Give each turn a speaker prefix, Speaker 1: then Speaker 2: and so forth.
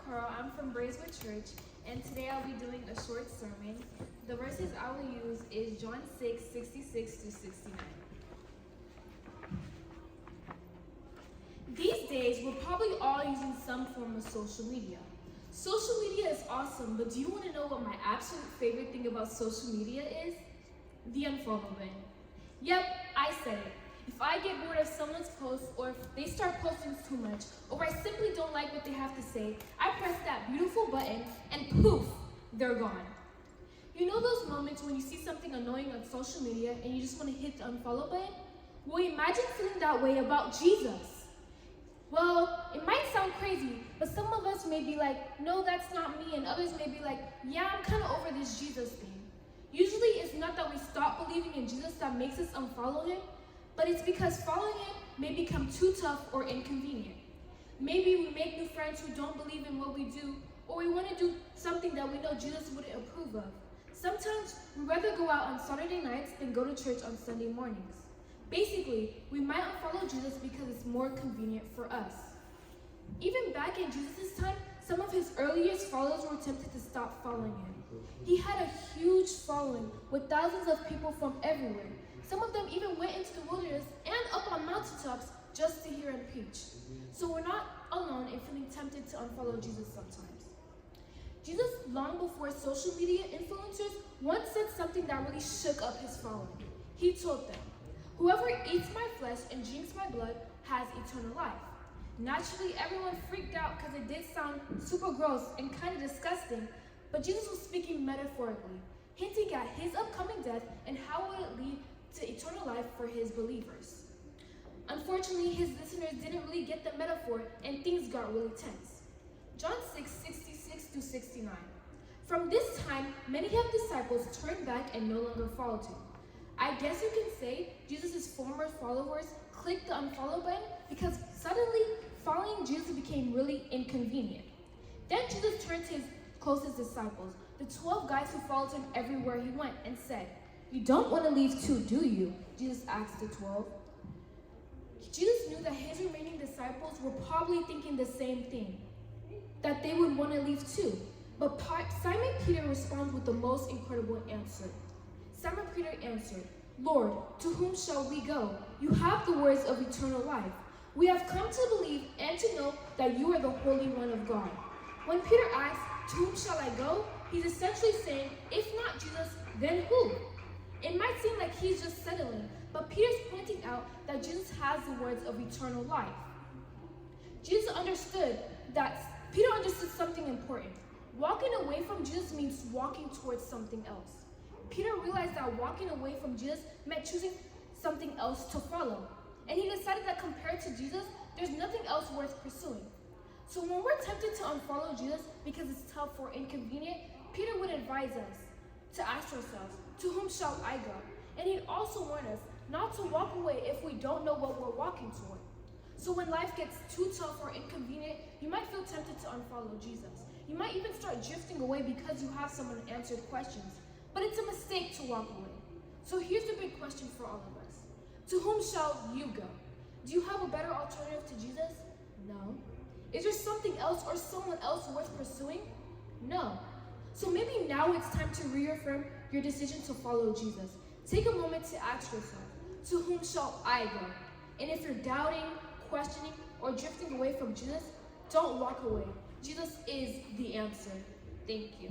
Speaker 1: Umukoro. I'm from Braeswood Church, and today I'll be doing a short sermon. The verses I will use is John 6:66-69. These days, we're probably all using some form of social media. Social media is awesome, but do you want to know what my absolute favorite thing about social media is? The unfollow button. Yep, I said it. If I get bored of someone's post, or if they start posting too much, or I simply don't like what they have to say, I press that beautiful button and poof, they're gone. You know those moments when you see something annoying on social media and you just want to hit the unfollow button? Well, imagine feeling that way about Jesus. Well, it might sound crazy, but some of us may be like, no, that's not me, and others may be like, yeah, I'm kind of over this Jesus thing. Usually, it's not that we stop believing in Jesus that makes us unfollow him, but it's because following him may become too tough or inconvenient. Maybe we make new friends who don't believe in what we do, or we want to do something that we know Jesus wouldn't approve of. Sometimes, we'd rather go out on Saturday nights than go to church on Sunday mornings. Basically, we might unfollow Jesus because it's more convenient for us. Even back in Jesus' time, some of his earliest followers were tempted to stop following him. He had a huge following with thousands of people from everywhere. Some of them even went into the wilderness and up on mountaintops just to hear him preach. So we're not alone in feeling tempted to unfollow Jesus sometimes. Jesus, long before social media influencers, once said something that really shook up his following. He told them, "Whoever eats my flesh and drinks my blood has eternal life." Naturally, everyone freaked out because it did sound super gross and kind of disgusting, but Jesus was speaking metaphorically, hinting at his upcoming death and how it would lead to eternal life for his believers. Unfortunately, his listeners didn't really get the metaphor and things got really tense. John 6:66-69. From this time, many of his disciples turned back and no longer followed him. I guess you can say Jesus' former followers clicked the unfollow button because suddenly following Jesus became really inconvenient. Then Jesus turned to his closest disciples, the 12 guys who followed him everywhere he went, and said, "You don't want to leave too, do you?" Jesus asked the 12. Jesus knew that his remaining disciples were probably thinking the same thing, that they would want to leave too. But Simon Peter responds with the most incredible answer. Simon Peter answered, "Lord, to whom shall we go? You have the words of eternal life. We have come to believe and to know that you are the Holy One of God." When Peter asks, "To whom shall I go?" he's essentially saying, if not Jesus, then who? It might seem like he's just settling, but Peter's pointing out that Jesus has the words of eternal life. Peter understood something important. Walking away from Jesus means walking towards something else. Peter realized that walking away from Jesus meant choosing something else to follow. And he decided that compared to Jesus, there's nothing else worth pursuing. So when we're tempted to unfollow Jesus because it's tough or inconvenient, Peter would advise us to ask ourselves, to whom shall I go? And he'd also warn us not to walk away if we don't know what we're walking toward. So when life gets too tough or inconvenient, you might feel tempted to unfollow Jesus. You might even start drifting away because you have some unanswered questions. But it's a mistake to walk away. So here's the big question for all of us. To whom shall you go? Do you have a better alternative to Jesus? No. Is there something else or someone else worth pursuing? No. So maybe now it's time to reaffirm your decision to follow Jesus. Take a moment to ask yourself, to whom shall I go? And if you're doubting, questioning, or drifting away from Jesus, don't walk away. Jesus is the answer. Thank you.